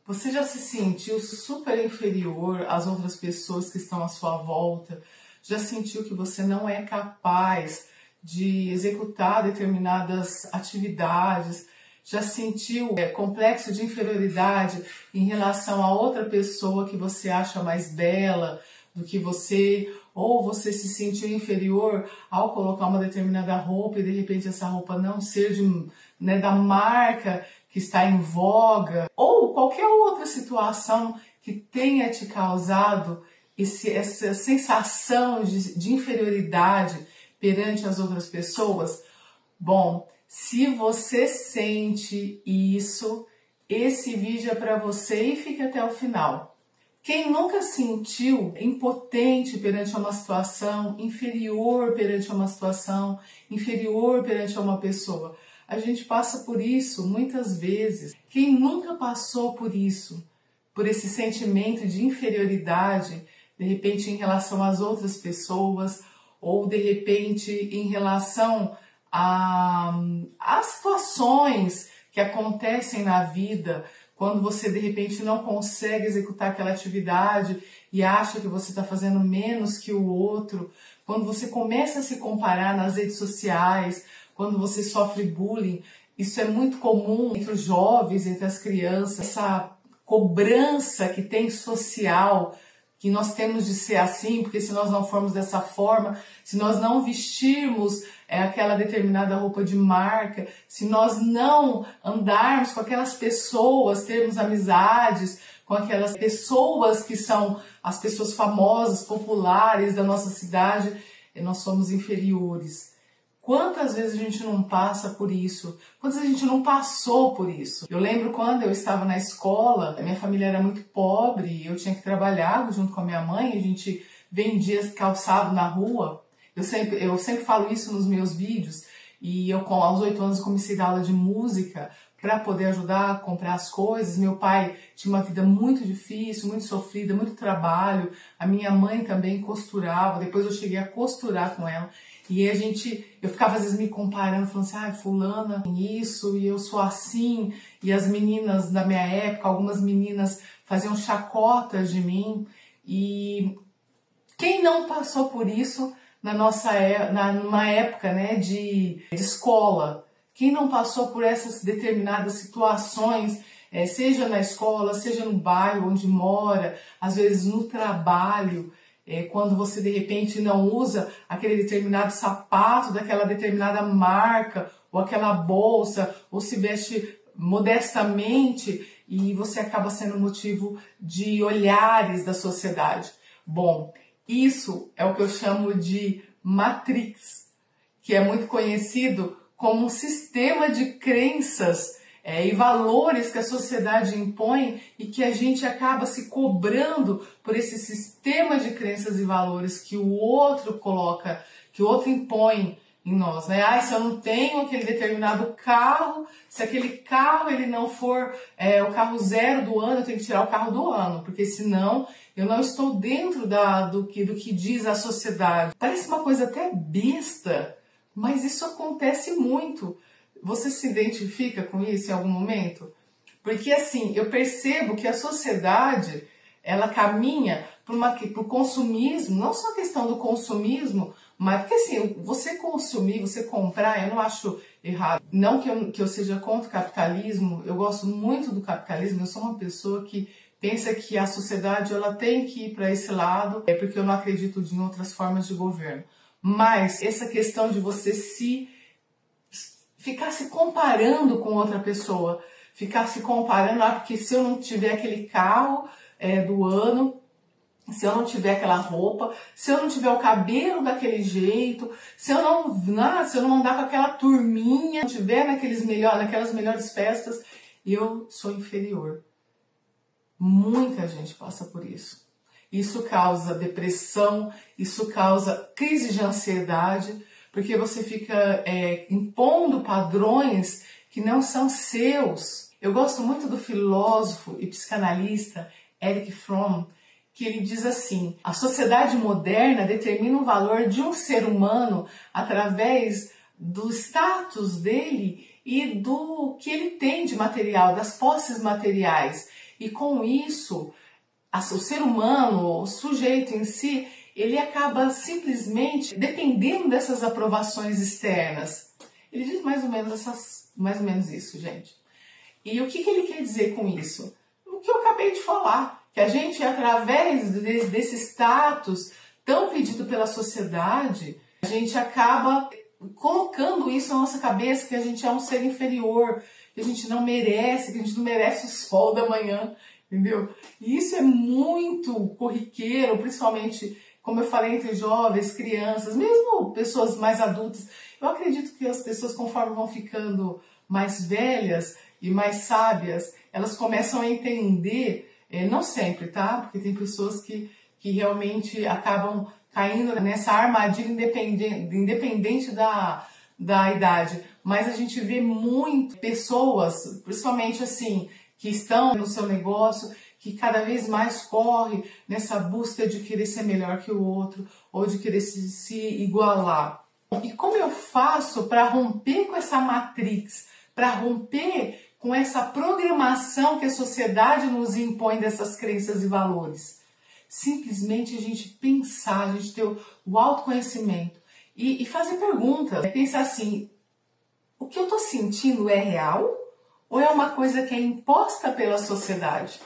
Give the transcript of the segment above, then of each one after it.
Você já se sentiu super inferior às outras pessoas que estão à sua volta? Já sentiu que você não é capaz de executar determinadas atividades? Já sentiu complexo de inferioridade em relação a outra pessoa que você acha mais bela do que você? Ou você se sentiu inferior ao colocar uma determinada roupa e de repente essa roupa não ser da marca que está em voga? Ou qualquer outra situação que tenha te causado essa sensação de inferioridade perante as outras pessoas? Bom, se você sente isso, esse vídeo é para você e fique até o final. Quem nunca sentiu impotente perante uma situação, inferior perante uma situação, inferior perante uma pessoa? A gente passa por isso muitas vezes. Quem nunca passou por isso, por esse sentimento de inferioridade, de repente em relação às outras pessoas, ou de repente em relação às situações que acontecem na vida, quando você de repente não consegue executar aquela atividade e acha que você está fazendo menos que o outro, quando você começa a se comparar nas redes sociais, quando você sofre bullying. Isso é muito comum entre os jovens, entre as crianças, essa cobrança que tem social, que nós temos de ser assim, porque se nós não formos dessa forma, se nós não vestirmos aquela determinada roupa de marca, se nós não andarmos com aquelas pessoas, termos amizades com aquelas pessoas que são as pessoas famosas, populares da nossa cidade, nós somos inferiores. Quantas vezes a gente não passa por isso? Quantas vezes a gente não passou por isso? Eu lembro quando eu estava na escola, a minha família era muito pobre, eu tinha que trabalhar junto com a minha mãe, a gente vendia calçado na rua. Eu sempre falo isso nos meus vídeos, e eu aos 8 anos comecei a dar aula de música para poder ajudar a comprar as coisas. Meu pai tinha uma vida muito difícil, muito sofrida, muito trabalho. A minha mãe também costurava, depois eu cheguei a costurar com ela. E eu ficava às vezes me comparando, falando assim, fulana tem isso e eu sou assim. E as meninas da minha época, algumas meninas faziam chacotas de mim. E quem não passou por isso numa época, né, de escola? Quem não passou por essas determinadas situações, seja na escola, seja no bairro onde mora, às vezes no trabalho, quando você de repente não usa aquele determinado sapato daquela determinada marca, ou aquela bolsa, ou se veste modestamente, e você acaba sendo motivo de olhares da sociedade. Bom, isso é o que eu chamo de Matrix, que é muito conhecido como um sistema de crenças e valores que a sociedade impõe e que a gente acaba se cobrando por esse sistema de crenças e valores que o outro coloca, que o outro impõe em nós, né? Se eu não tenho aquele determinado carro, se aquele carro ele não for o carro 0 do ano, eu tenho que tirar o carro do ano, porque senão eu não estou dentro do que diz a sociedade. Parece uma coisa até besta, mas isso acontece muito. Você se identifica com isso em algum momento? Porque assim, eu percebo que a sociedade, ela caminha para o consumismo, não só a questão do consumismo, mas porque assim, você consumir, você comprar, eu não acho errado. Não que eu seja contra o capitalismo, eu gosto muito do capitalismo, eu sou uma pessoa que pensa que a sociedade ela tem que ir para esse lado, porque eu não acredito em outras formas de governo. Mas essa questão de você ficar se comparando com outra pessoa, ficar se comparando, porque se eu não tiver aquele carro do ano, se eu não tiver aquela roupa, se eu não tiver o cabelo daquele jeito, se eu não andar com aquela turminha, não tiver naquelas melhores festas, eu sou inferior. Muita gente passa por isso. Isso causa depressão, isso causa crise de ansiedade, porque você fica impondo padrões que não são seus. Eu gosto muito do filósofo e psicanalista Erich Fromm, que ele diz assim: a sociedade moderna determina o valor de um ser humano através do status dele e do que ele tem de material, das posses materiais. E com isso, o ser humano, o sujeito em si, ele acaba simplesmente dependendo dessas aprovações externas. Ele diz mais ou menos isso, gente. E o que ele quer dizer com isso? O que eu acabei de falar, que a gente, através desse status tão pedido pela sociedade, a gente acaba colocando isso na nossa cabeça, que a gente é um ser inferior, que a gente não merece, que a gente não merece o sol da manhã, entendeu? E isso é muito corriqueiro, principalmente, como eu falei, entre jovens, crianças, mesmo pessoas mais adultas. Eu acredito que as pessoas, conforme vão ficando mais velhas e mais sábias, elas começam a entender, não sempre, tá? Porque tem pessoas que realmente acabam caindo nessa armadilha independente da idade. Mas a gente vê muito pessoas, principalmente assim, que estão no seu negócio, que cada vez mais corre nessa busca de querer ser melhor que o outro, ou de querer se igualar. E como eu faço para romper com essa matrix, para romper com essa programação que a sociedade nos impõe dessas crenças e valores? Simplesmente a gente pensar, a gente ter o autoconhecimento e fazer perguntas. Pensar assim, o que eu estou sentindo é real ou é uma coisa que é imposta pela sociedade?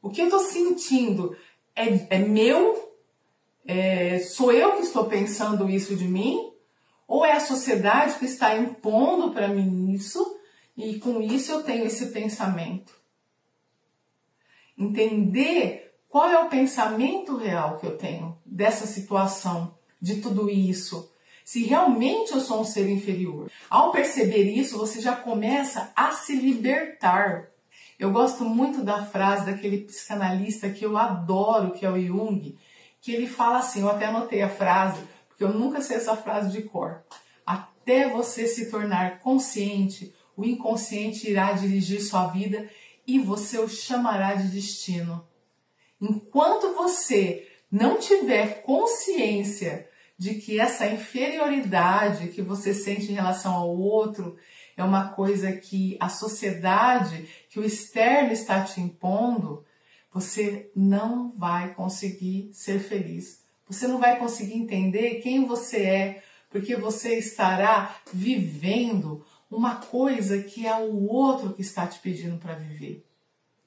O que eu estou sentindo é meu? Sou eu que estou pensando isso de mim? Ou é a sociedade que está impondo para mim isso e com isso eu tenho esse pensamento? Entender qual é o pensamento real que eu tenho dessa situação, de tudo isso. Se realmente eu sou um ser inferior. Ao perceber isso, você já começa a se libertar. Eu gosto muito da frase daquele psicanalista que eu adoro, que é o Jung, que ele fala assim, eu até anotei a frase, porque eu nunca sei essa frase de cor. Até você se tornar consciente, o inconsciente irá dirigir sua vida e você o chamará de destino. Enquanto você não tiver consciência de que essa inferioridade que você sente em relação ao outro é uma coisa que a sociedade, que o externo está te impondo, você não vai conseguir ser feliz. Você não vai conseguir entender quem você é, porque você estará vivendo uma coisa que é o outro que está te pedindo para viver.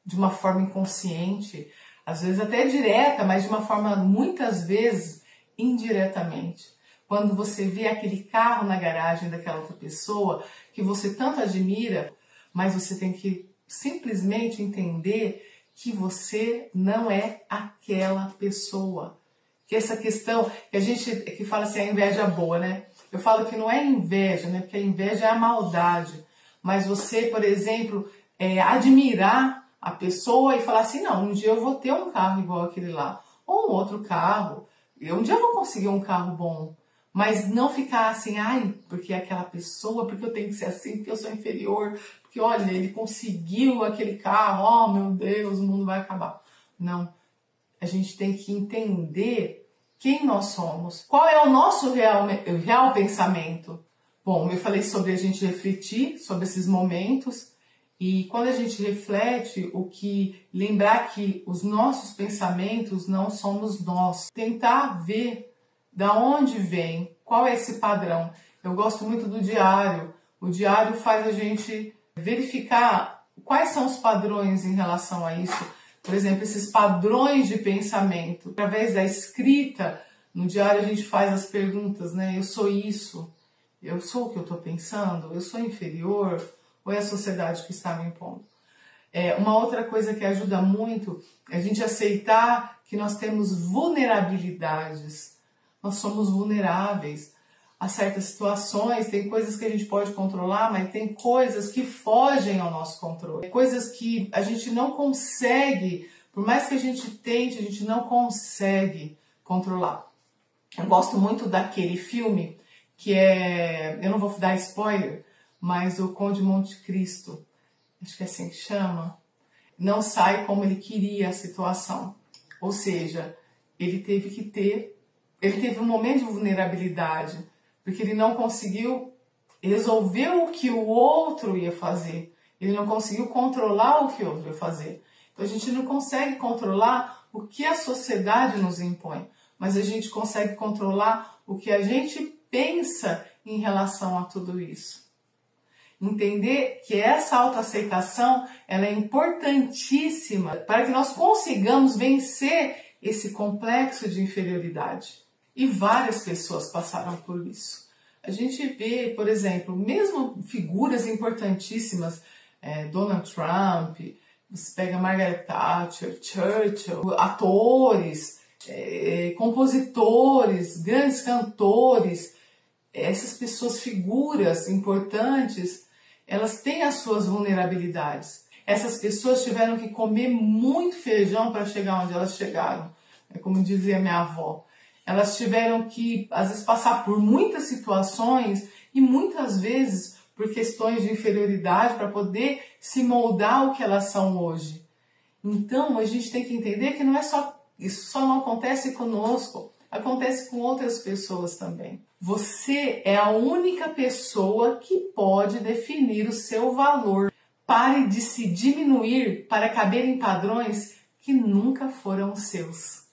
De uma forma inconsciente, às vezes até direta, mas de uma forma muitas vezes indiretamente. Quando você vê aquele carro na garagem daquela outra pessoa que você tanto admira, mas você tem que simplesmente entender que você não é aquela pessoa. Que essa questão, que a gente que fala assim, a inveja boa, né? Eu falo que não é inveja, né? Porque a inveja é a maldade. Mas você, por exemplo, admirar a pessoa e falar assim, não, um dia eu vou ter um carro igual aquele lá, ou um outro carro, um dia eu vou conseguir um carro bom, mas não ficar assim, ai, porque é aquela pessoa, porque eu tenho que ser assim, porque eu sou inferior, porque olha, ele conseguiu aquele carro, oh meu Deus, o mundo vai acabar. Não, a gente tem que entender quem nós somos, qual é o nosso real pensamento. Bom, eu falei sobre a gente refletir sobre esses momentos. E quando a gente reflete, lembrar que os nossos pensamentos não somos nós. Tentar ver da onde vem, qual é esse padrão. Eu gosto muito do diário. O diário faz a gente verificar quais são os padrões em relação a isso. Por exemplo, esses padrões de pensamento. Através da escrita, no diário a gente faz as perguntas, né? Eu sou isso? Eu sou o que eu estou pensando? Eu sou inferior? Ou é a sociedade que está me impondo? Uma outra coisa que ajuda muito é a gente aceitar que nós temos vulnerabilidades. Nós somos vulneráveis a certas situações. Tem coisas que a gente pode controlar, mas tem coisas que fogem ao nosso controle. Coisas que a gente não consegue, por mais que a gente tente, a gente não consegue controlar. Eu gosto muito daquele filme que eu não vou dar spoiler, mas o Conde Monte Cristo, acho que é assim que chama, não sai como ele queria a situação. Ou seja, ele teve um momento de vulnerabilidade, porque ele não conseguiu resolver o que o outro ia fazer. Ele não conseguiu controlar o que o outro ia fazer. Então a gente não consegue controlar o que a sociedade nos impõe, mas a gente consegue controlar o que a gente pensa em relação a tudo isso. Entender que essa autoaceitação ela é importantíssima para que nós consigamos vencer esse complexo de inferioridade. E várias pessoas passaram por isso. A gente vê, por exemplo, mesmo figuras importantíssimas, Donald Trump, você pega Margaret Thatcher, Churchill, atores, compositores, grandes cantores, essas pessoas, figuras importantes, elas têm as suas vulnerabilidades. Essas pessoas tiveram que comer muito feijão para chegar onde elas chegaram. É como dizia minha avó. Elas tiveram que, às vezes, passar por muitas situações e muitas vezes por questões de inferioridade para poder se moldar o que elas são hoje. Então, a gente tem que entender que não é só isso, só não acontece conosco, acontece com outras pessoas também. Você é a única pessoa que pode definir o seu valor. Pare de se diminuir para caber em padrões que nunca foram seus.